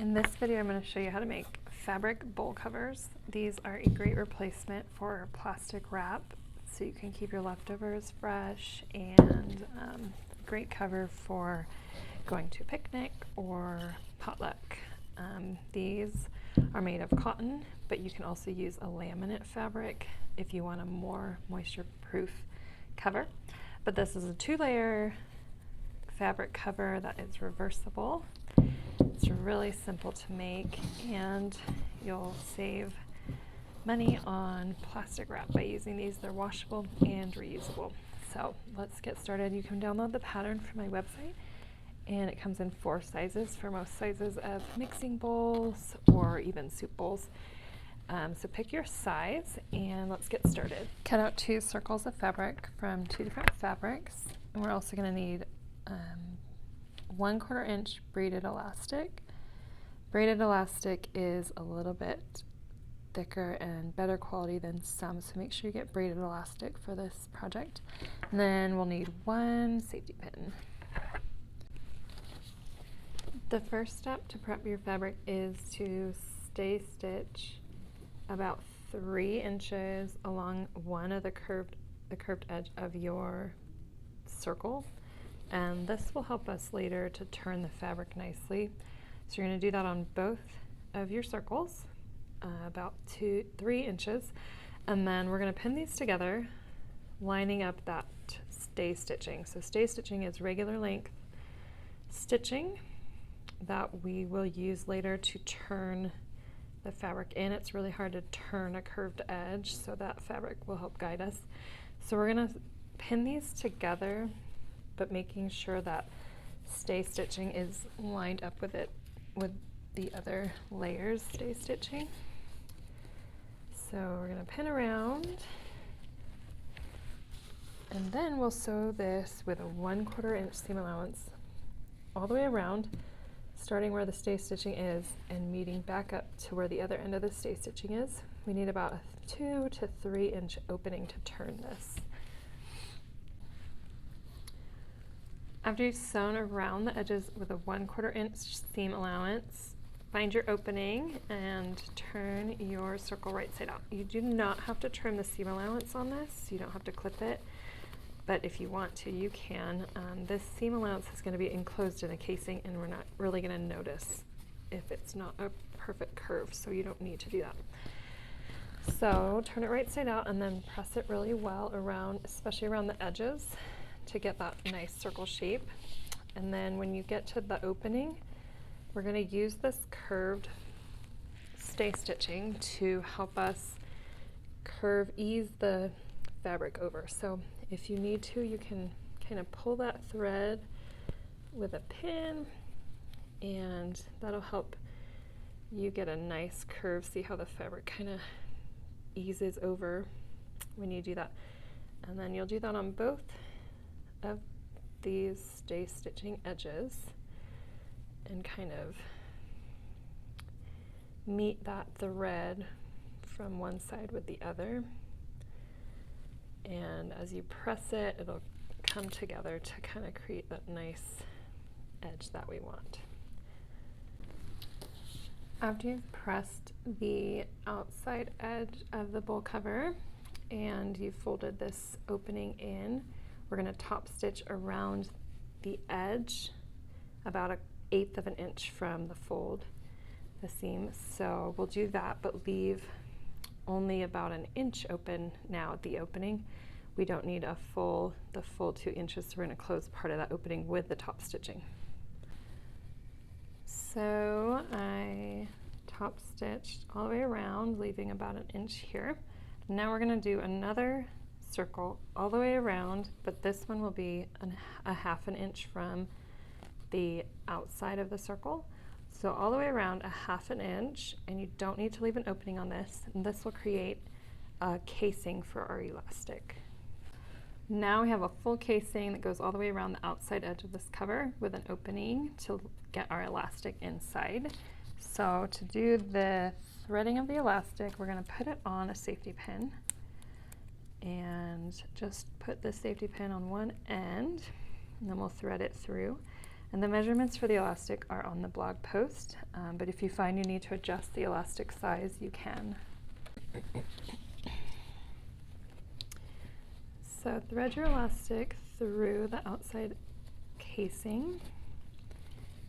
In this video, I'm going to show you how to make fabric bowl covers. These are a great replacement for plastic wrap, so you can keep your leftovers fresh, and great cover for going to a picnic or potluck. These are made of cotton, but you can also use a laminate fabric if you want a more moisture-proof cover. But this is a 2-layer fabric cover that is reversible. It's really simple to make, and you'll save money on plastic wrap by using these. They're washable and reusable. So let's get started. You can download the pattern from my website, and it comes in 4 sizes for most sizes of mixing bowls or even soup bowls. So pick your size and let's get started. Cut out 2 circles of fabric from 2 different fabrics, and we're also going to need 1/4 inch braided elastic. Braided elastic is a little bit thicker and better quality than some, so make sure you get braided elastic for this project. And then we'll need 1 safety pin. The first step to prep your fabric is to stay stitch about 3 inches along one of the curved edge of your circle, and this will help us later to turn the fabric nicely. So you're going to do that on both of your circles, about 3 inches, and then we're going to pin these together, lining up that stay stitching. So stay stitching is regular length stitching that we will use later to turn the fabric in. It's really hard to turn a curved edge, so that fabric will help guide us. So we're going to pin these together, but making sure that stay stitching is lined up with the other layers stay stitching. So we're going to pin around, and then we'll sew this with a 1/4 inch seam allowance all the way around, starting where the stay stitching is and meeting back up to where the other end of the stay stitching is. We need about a 2 to 3 inch opening to turn this. After you've sewn around the edges with a 1/4 inch seam allowance, find your opening and turn your circle right side out. You do not have to trim the seam allowance on this. You don't have to clip it, but if you want to, you can. This seam allowance is going to be enclosed in a casing, and we're not really going to notice if it's not a perfect curve, so you don't need to do that. So turn it right side out and then press it really well around, especially around the edges, to get that nice circle shape. And then when you get to the opening, we're going to use this curved stay stitching to help us ease the fabric over. So if you need to, you can kind of pull that thread with a pin, and that'll help you get a nice curve. See how the fabric kind of eases over when you do that. And then you'll do that on both of these stay stitching edges and kind of meet that thread from one side with the other. And as you press it, it'll come together to kind of create that nice edge that we want. After you've pressed the outside edge of the bowl cover and you've folded this opening in, we're going to top stitch around the edge about 1/8 of an inch from the fold, the seam. So we'll do that, but leave only about 1 inch open now at the opening. We don't need the full 2 inches, so we're going to close part of that opening with the top stitching. So I top stitched all the way around, leaving about 1 inch here. Now we're going to do another circle all the way around, but this one will be a 1/2 inch from the outside of the circle. So all the way around 1/2 inch, and you don't need to leave an opening on this, and this will create a casing for our elastic. Now we have a full casing that goes all the way around the outside edge of this cover with an opening to get our elastic inside. So to do the threading of the elastic, we're going to put it on a safety pin, and just put the safety pin on one end, and then we'll thread it through. And the measurements for the elastic are on the blog post, but if you find you need to adjust the elastic size, you can. So thread your elastic through the outside casing,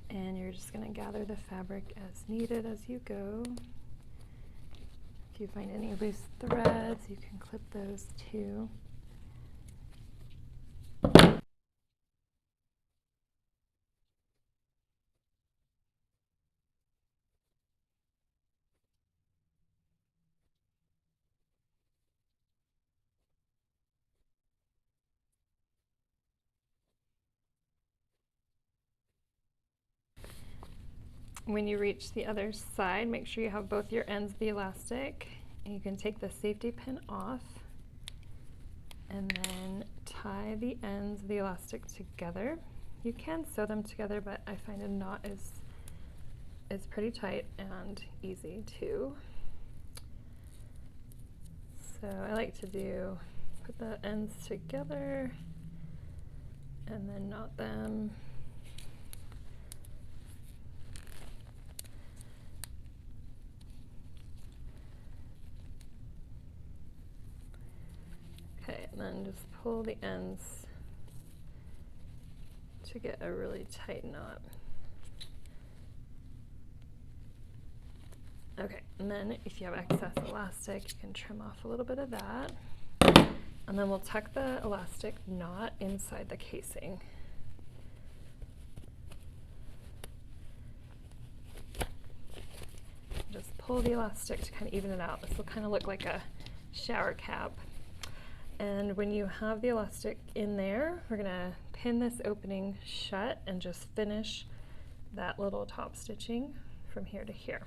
and you're just going to gather the fabric as needed as you go. If you find any loose threads, you can clip those too. When you reach the other side, make sure you have both your ends of the elastic, and you can take the safety pin off and then tie the ends of the elastic together. You can sew them together, but I find a knot is pretty tight and easy too. So I like to put the ends together and then knot them. Okay, and then just pull the ends to get a really tight knot. Okay, and then if you have excess elastic, you can trim off a little bit of that. And then we'll tuck the elastic knot inside the casing. Just pull the elastic to kind of even it out. This will kind of look like a shower cap. And when you have the elastic in there, we're gonna pin this opening shut and just finish that little top stitching from here to here.